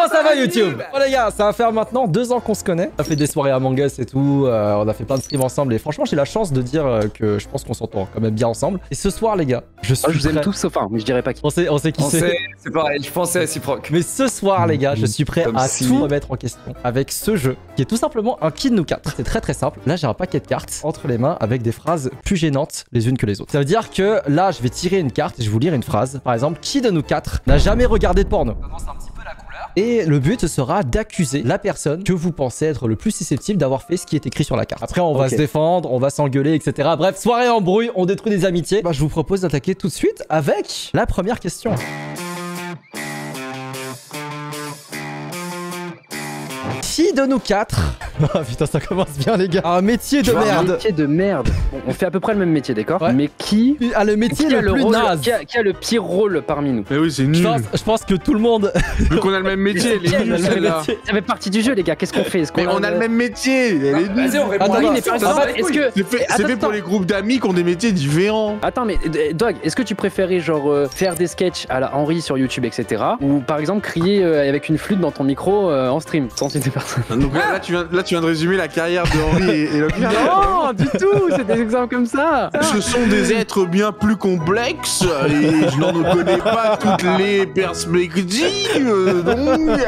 Comment ça va YouTube? Oh les gars, ça va faire maintenant 2 ans qu'on se connaît. On a fait des soirées Among Us et tout, on a fait plein de streams ensemble et franchement j'ai la chance de dire que je pense qu'on s'entend quand même bien ensemble. Et ce soir les gars, je vous aime tous sauf un, mais je dirais pas qui. On sait qui c'est. C'est pareil, je pense c'est réciproque. Mais ce soir les gars, je suis prêt Comme à si. tout remettre en question avec ce jeu qui est tout simplement un qui de nous 4. C'est très simple. Là j'ai un paquet de cartes entre les mains avec des phrases plus gênantes les unes que les autres. Ça veut dire que là je vais tirer une carte et je vais vous lire une phrase. Par exemple, qui de nous 4 n'a jamais regardé de porno? Et le but sera d'accuser la personne que vous pensez être le plus susceptible d'avoir fait ce qui est écrit sur la carte. Après, on va se défendre, on va s'engueuler, etc. Bref, soirée en brouille, on détruit des amitiés. Bah, je vous propose d'attaquer tout de suite avec la première question. Qui de nous 4 Ah putain, ça commence bien les gars. Un métier de merde. Un métier de merde. Bon, on fait à peu près le même métier, d'accord? Ouais. Mais qui a le métier le plus naze? Qui a le pire rôle parmi nous? Mais oui, c'est nul. Je pense que tout le monde... Vu qu'on a le même métier, elle est nulle celle-là. Ça fait partie du jeu, les gars. Qu'est-ce qu'on fait? Mais on a le même métier. Elle est nulle. Vas-y, on répond. Attends, mais par exemple, est-ce que... C'est fait pour les groupes d'amis qui ont des métiers différents. Attends, mais Dog, est-ce que tu préférais genre faire des sketchs à la Henry sur YouTube, etc. Ou par exemple crier avec une flûte dans ton micro en stream, sans insulter personne? Donc là, tu viens de résumer la carrière de Henry et Locke. Non, du tout. C'est des exemples comme ça. Ce sont des êtres bien plus complexes et je n'en connais pas toutes les perspectives. Donc...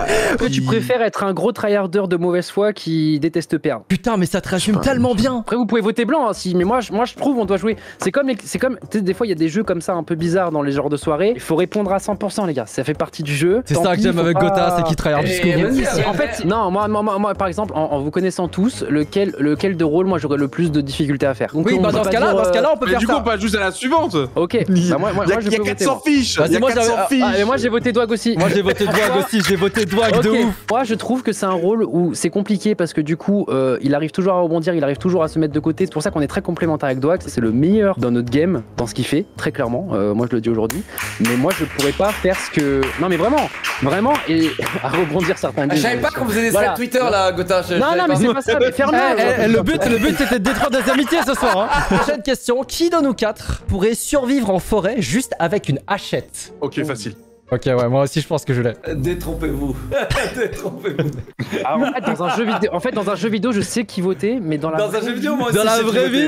Est-ce que tu préfères être un gros tryharder de mauvaise foi qui déteste perdre? Putain, mais ça te résume tellement bien. Après, vous pouvez voter blanc, hein, si, mais moi, je trouve on doit jouer. C'est comme, tu sais, des fois, il y a des jeux comme ça un peu bizarres dans les genres de soirées. Il faut répondre à 100%, les gars. Ça fait partie du jeu. C'est ça que j'aime avec Gotha, c'est qu'il tryhard jusqu'au bout. En fait, non, moi, par exemple, en vous connaissant tous, lequel de rôle, moi, j'aurais le plus de difficultés à faire. Donc, oui, bah dans ce cas-là, on peut faire ça. Du coup, on passe juste à la suivante. Ok. Bah, moi, Il y a 400 fiches. Il y a 400 fiches. Mais moi, j'ai voté Dwag aussi. Moi, j'ai voté Dwag aussi. J'ai voté Dwag de ouf. Moi, je trouve que c'est un rôle où c'est compliqué parce que du coup, il arrive toujours à rebondir, il arrive toujours à se mettre de côté. C'est pour ça qu'on est très complémentaire avec Dwag. C'est le meilleur dans notre game, dans ce qu'il fait, très clairement. Moi, je le dis aujourd'hui. Mais moi, je pourrais pas faire ce que. Non, mais vraiment, et à rebondir certains. Je savais pas qu'on faisait des threads Twitter là, Gotha. Non, mais c'est pas ça. Mais ferme-le. Le but, c'était de détruire des amitiés ce soir. Prochaine question. Qui de nous 4 pourrait survivre en forêt juste avec une hachette? Ok, facile. Ok, ouais, moi aussi je pense que je l'ai. Détrompez-vous. Détrompez-vous. En fait, dans un jeu vidéo, je sais qui voter, mais dans un jeu vidéo, moi aussi.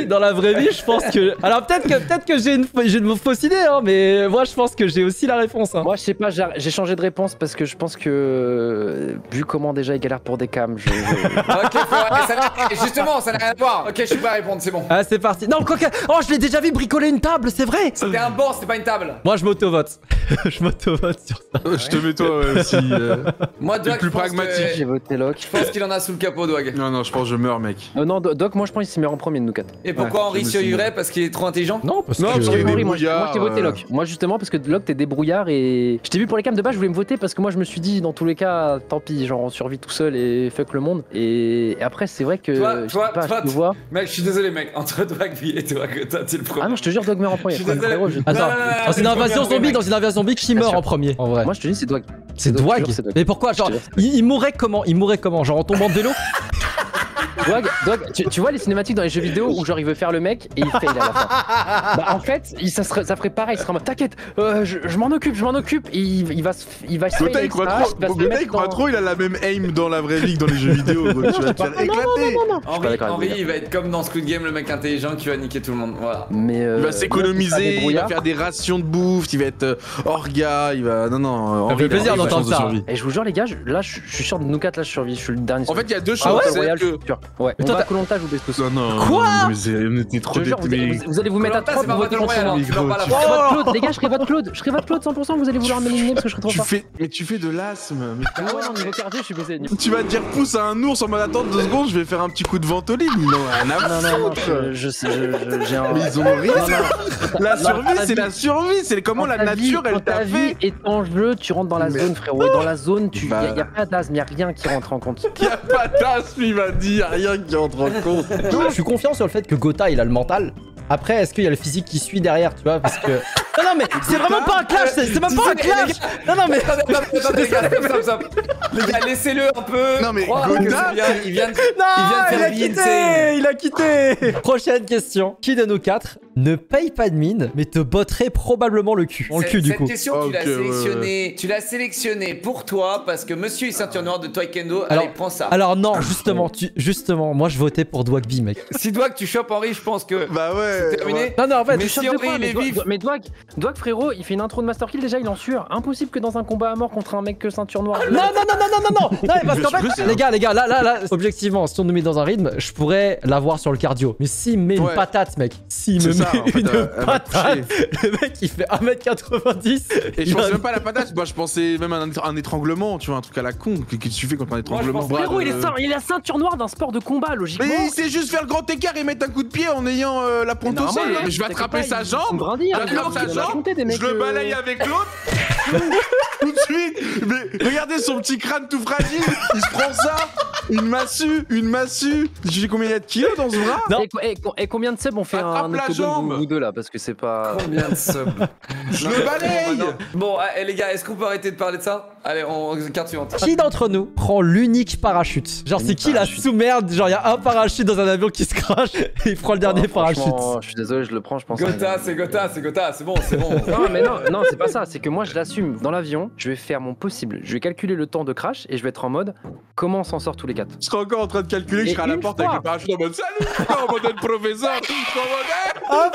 Dans la vraie vie, je pense que. Alors peut-être que j'ai une fausse idée, hein, mais moi je pense que j'ai aussi la réponse. Hein. Moi, je sais pas, j'ai changé de réponse parce que je pense que vu comment déjà il galère pour des cams, Ok, justement, ça n'a rien à voir. Ok, je suis pas à répondre, c'est bon. Ah, c'est parti. Non, quoi que. Oh, je l'ai déjà vu bricoler une table, c'est vrai. C'était un banc, c'était pas une table. Moi, je m'auto-vote. Je m'auto-vote sur ça. Je te mets toi aussi. Moi, Dwag, plus pragmatique. j'ai voté Locke. Je pense qu'il en a sous le capot, Dwag. Non, je pense que je meurs, mec. Non, Doc, moi je pense qu'il se met en premier de nous 4. Et pourquoi Henry survivrait? Parce qu'il est trop intelligent? Non, parce que. qu'il est Henry, moi débrouillard. j'ai voté Locke. Moi justement parce que Locke t'es débrouillard et je t'ai vu pour les cams de base, je voulais me voter parce que moi je me suis dit dans tous les cas, tant pis, genre on survit tout seul et fuck le monde. Et après c'est vrai que toi, mec, je suis désolé, mec, entre Dwag et toi, Gotha, t'es le premier. Ah non, je te jure, Dog meurt en premier. Je suis désolé. Attends, dans une invasion zombie, qui meurt en premier en vrai? Moi je te dis c'est Dwag. C'est Dwag. Mais pourquoi? Genre, il mourrait comment? Genre en tombant de vélo? Dog, tu vois les cinématiques dans les jeux vidéo où genre il veut faire le mec et il fail à la fin. Bah en fait, ça ferait pareil, il sera en mode t'inquiète, je m'en occupe, et il va se Gotha il croit trop, il a la même aim dans la vraie vie que dans les jeux vidéo, donc tu vas te faire éclater. Henry, il va être comme dans Squid Game, le mec intelligent qui va niquer tout le monde, voilà. Mais il va s'économiser, il va faire des rations de bouffe, il va être orga, il va... Non, ça fait plaisir d'entendre ça. Et je vous jure les gars, là je suis sûr de nous 4 là je survis, je suis le dernier. En fait il y a deux choses, c'est que... Ouais, on va Koh-Lanta, je vous baisse tous. Non, quoi? On était trop détruits. Vous allez vous mettre à 3 pour voter contre moi. Les gars, je serai votre Claude 100%, vous allez vouloir m'éliminer parce que je serai trop fort. Mais tu fais de l'asthme. Ah ouais, non, niveau cardio, je suis baisé. Tu vas dire pousse à un ours en mode attendre 2 secondes, je vais faire un petit coup de ventoline. Non, je sais, j'ai un... Mais ils ont rien. La survie, c'est la survie, c'est comment la nature, elle t'a fait. Ta vie est en jeu, tu rentres dans la zone, frérot. Et dans la zone, y a pas d'asthme, y a rien qui rentre en compte. Y a pas d'asthme, il m'a dit, y a rien qui rentre en compte. Je suis confiant sur le fait que Gotha il a le mental. Après, est-ce qu'il y a le physique qui suit derrière, tu vois? Parce que Non, mais c'est vraiment pas un clash, c'est même pas un clash. Non, mais. Attendez, les gars, stop. Les gars, laissez-le un peu. Non, mais croire que Goda, c'est bien, il vient de Non, faire l'insane. il a quitté. Prochaine question. Qui de nous quatre ne paye pas de mine, mais te botterait probablement le cul? En le cul, du coup. Cette question, Ok, tu l'as sélectionnée pour toi parce que monsieur est ceinture noire de taekwondo. Alors- Allez, prends ça. Alors, non, justement, moi je votais pour Dwagby, mec. Si toi que tu chopes Henri, je pense que Bah ouais. c'est terminé. Non, en fait, Mais Tu chopes si de Henri quoi, il est vif. mais Dwag, frérot, il fait une intro de Master Kill déjà, il en sueur. Impossible que dans un combat à mort contre un mec que ceinture noire. Non, mais parce qu'en Je fait, sais, les gars, là, objectivement, si on nous met dans un rythme, je pourrais l'avoir sur le cardio. Mais s'il me met une Ouais. patate, mec, s'il C'est me ça, met en fait, une elle va te patate, le mec il fait 1m90. Et je pensais même pas à la patate, moi je pensais même à un étranglement, tu vois, un truc à la con. Qu'est-ce que tu fais contre un étranglement? pense- Frérot, il est la ceinture noire d'un sport de combat, logiquement. Mais il sait juste faire le grand écart et mettre un coup de pied en ayant la pointe au sol. normal, Mais je vais attraper sa jambe, Brindille, j'attrape sa jambe, je le balaye avec l'autre. Tout de suite. Mais regardez son petit crâne tout fragile. Il se prend ça. Une massue. Tu sais combien il y a de kilos dans ce bras? Non. Et combien de subs on fait Attrape un la octogone, jambe. vous deux là? Parce que c'est pas. Combien de subs? Je le balaye. Bon, les gars, est-ce qu'on peut arrêter de parler de ça? Allez, carte suivante. Qui d'entre nous prend l'unique parachute? Genre, c'est qui la sous-merde? Genre, il y a un parachute dans un avion qui se crache et il prend le dernier parachute. Franchement, je suis désolé, je le prends, je pense. Gotha, c'est Gotha, c'est bon. Non, mais non, c'est pas ça. C'est que moi, je l'assume. Dans l'avion, je vais faire mon possible. Je vais calculer le temps de crash et je vais être en mode comment on s'en sort tous les quatre. Je serai encore en train de calculer que je Et serai à la une porte fois. avec le parachute en mode salut, en mode professeur. Un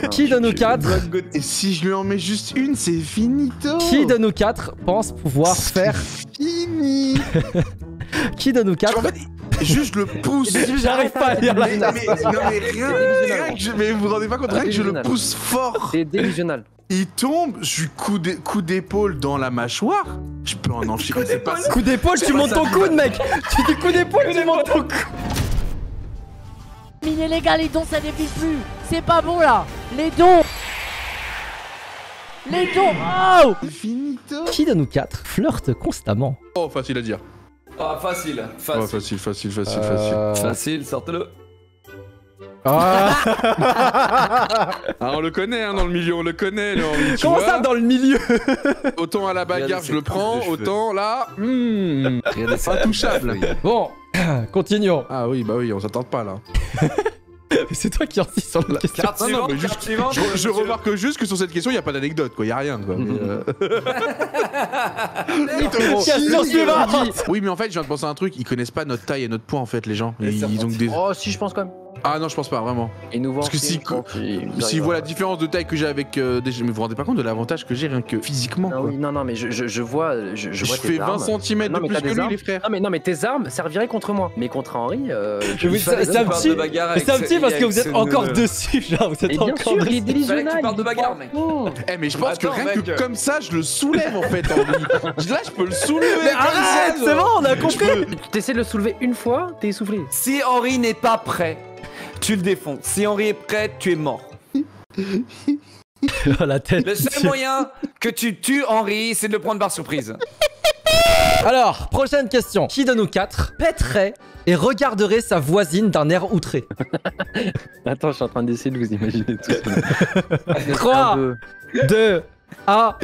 plus. Qui de nous quatre Et si je lui en mets juste une, c'est finito. Qui de nous quatre pense pouvoir faire Fini. Qui de nous quatre En fait, juste je le pousse. J'arrive pas à lire la Mais, tasse. non, mais rien que je, mais vous vous rendez pas compte, rien que je le pousse fort. C'est délusionnal. Il tombe, je suis coup d'épaule dans la mâchoire. Je peux en enchaîner. C'est pas ça. Coup d'épaule, tu montes ton coude, mec. Tu dis coup d'épaule, tu montes ton coude. Mine illégale, les dons ça défile plus. C'est pas bon là. Les dons. Les dons. Oh. Finito. Qui de nous quatre flirte constamment? Oh, facile à dire. Ah, facile. Oh, facile. Facile, sortez-le. Ah. Ah, on le connaît, hein, dans le milieu, on le connaît, le Henri, tu Comment vois. ça dans le milieu? Autant à la bagarre, Regardez je le ses prends, coups de cheveux. autant là. Intouchable. Bon, continuons. Ah oui, bah oui, on s'attend pas là. C'est toi qui insiste sur la question. Carte Non, non, suivante, mais juste- carte suivante. Je remarque juste que sur cette question, il n'y a pas d'anecdote, quoi. Il n'y a rien, quoi. Question suivante. Oui, mais en fait, je viens de penser à un truc. Ils connaissent pas notre taille et notre poids, en fait, les gens. Et Ils c'est ont que des. Oh, si, je pense quand même. Ah non, je pense pas, vraiment. Et nous Parce que S'ils voient la différence de taille que j'ai avec des. Mais vous vous rendez pas compte de l'avantage que j'ai rien que physiquement, Ah quoi. oui, non, mais je vois, je Je vois fais tes 20 armes. cm Non, de mais plus t'as que des lui, armes. les frères. Non, mais tes armes serviraient contre moi. Mais contre Henri, Oui, c'est un petit, c'est un petit parce que vous êtes encore dessus, genre vous êtes Et bien encore sûr, il est dessus. Fallait que tu délusionnal. parles de bagarre, mec. Eh, mais je pense que Attends, rien mec. que comme ça, je le soulève, en fait, Henri. Là, je peux le soulever Mais comme arrête, ça. c'est bon, on a Je compris. peux- Tu essaies de le soulever une fois, t'es essoufflé. Si Henri n'est pas prêt, tu le défonces. Si Henri est prêt, tu es mort. La tête. Le seul moyen que tu tues Henri, c'est de le prendre par surprise. Alors, prochaine question. Qui de nous quatre pèterait et regarderait sa voisine d'un air outré? Attends, je suis en train d'essayer de vous imaginer tout ça. 3, 2, 1.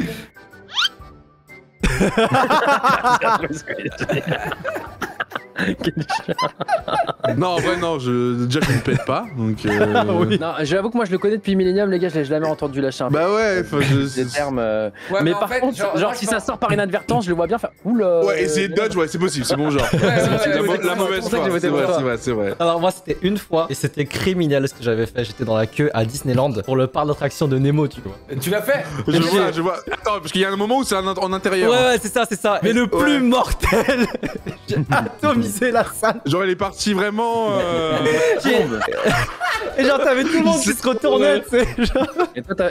Non, en vrai, non, déjà, je ne pète pas. Donc, Oui. Non, j'avoue que moi je le connais depuis Millennium, les gars, je l'ai jamais entendu lâcher un peu. Bah ouais, enfin, Des termes. Ouais, mais en par fait, contre, genre, moi, si je ça pense- sort par inadvertance, je le vois bien faire. Oula. Ouais, essayer de dodge, ouais, c'est possible, c'est bon genre. ouais, La mauvaise c'est pour ça que foi, j'ai voté c'est pour vrai, toi. c'est vrai, c'est vrai. Alors moi c'était une fois et c'était criminel ce que j'avais fait. J'étais dans la queue à Disneyland pour le parc d'attraction de Nemo, tu vois. Tu l'as fait? Je vois. Attends, parce qu'il y a un moment où c'est en intérieur. Ouais, c'est ça, c'est ça. Mais le plus mortel, j'ai atomisé la salle. Genre, elle est partie vraiment. Et genre t'avais tout le monde qui se retournait, tu sais. genre.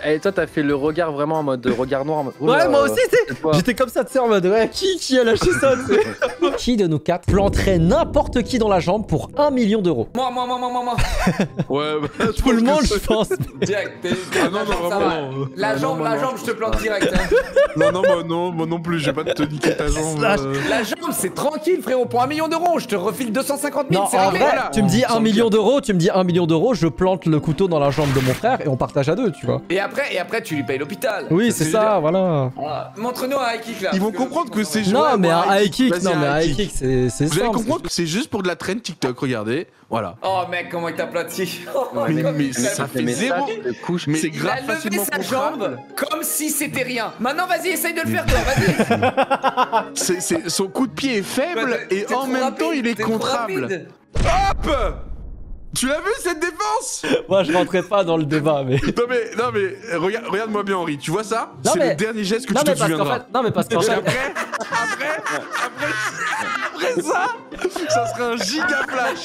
Et toi, t'as fait le regard vraiment en mode regard noir. En mode, Ouais, moi aussi, tu sais. c'est toi. J'étais comme ça, tu sais, en mode ouais, qui a lâché ça, tu sais. Qui de nous quatre planterait n'importe qui dans la jambe pour 1 million d'euros? Moi. Ouais, bah, Tout le monde, je pense. Direct. Ah non, non, ça va. vraiment. La jambe, je te plante direct. Hein. Non, moi non plus, je vais pas te niquer ta jambe. Slash. La jambe, c'est tranquille, frérot, pour 1 million d'euros. bon, je te refile 250 000, Non, c'est en réglé. vrai, Voilà. tu me dis 1 million d'euros, je plante le couteau dans la jambe de mon frère et on partage à deux, tu vois. Et après, tu lui payes l'hôpital. Oui, c'est ça, voilà. Voilà. Montre-nous un high kick là. Ils vont parce comprendre que c'est Non, mais un high kick, Vas-y, non, mais un high kick. kick, c'est Vous allez simple. comprendre que c'est juste pour de la trend TikTok, regardez. Voilà. Oh mec, comment il t'aplatit. Mais ça fait zéro. couche. Mais c'est Il a grave levé facilement sa jambe comprendre. comme si c'était rien. Maintenant, vas-y, essaye de le faire toi, vas-y. Son coup de pied est faible et T'es en trop même rapide, temps il est t'es trop contrable. rapide. Hop! Tu l'as vu cette défense? Moi, je rentrais pas dans le débat, mais. Non mais regarde-moi bien Henri, tu vois ça? Non, C'est mais- le dernier geste que Non, tu te mais parce qu'en souviendras. fait. Non, mais parce qu'en Et fait. après ça serait un giga flash.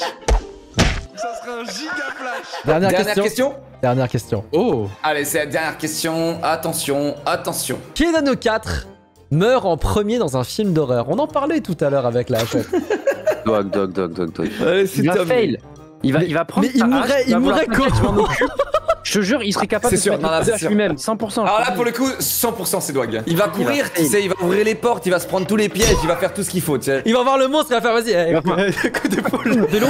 Ça serait un giga flash. Dernière question. Dernière question. Oh. Allez, c'est la dernière question. Attention, attention. Qui de nos 4 meurt en premier dans un film d'horreur? On en parlait tout à l'heure avec la hachette. Dog. Allez, c'est Il va fail. Il va prendre. Mais il ta mourrait- hache, il va vouloir mourrait t'inquiète, quand je m'en occupe. Je te jure, il serait capable C'est de sûr, faire non, là, une c'est coupe sûr. lui-même, 100%. Alors là, pour le coup, 100% c'est Dwag. Il va courir, tu sais, il va ouvrir les portes, il va se prendre tous les pièges, il va faire tout ce qu'il faut, tu sais. Il va voir le monstre, il va faire vas-y, coup d'épaule. de l'eau.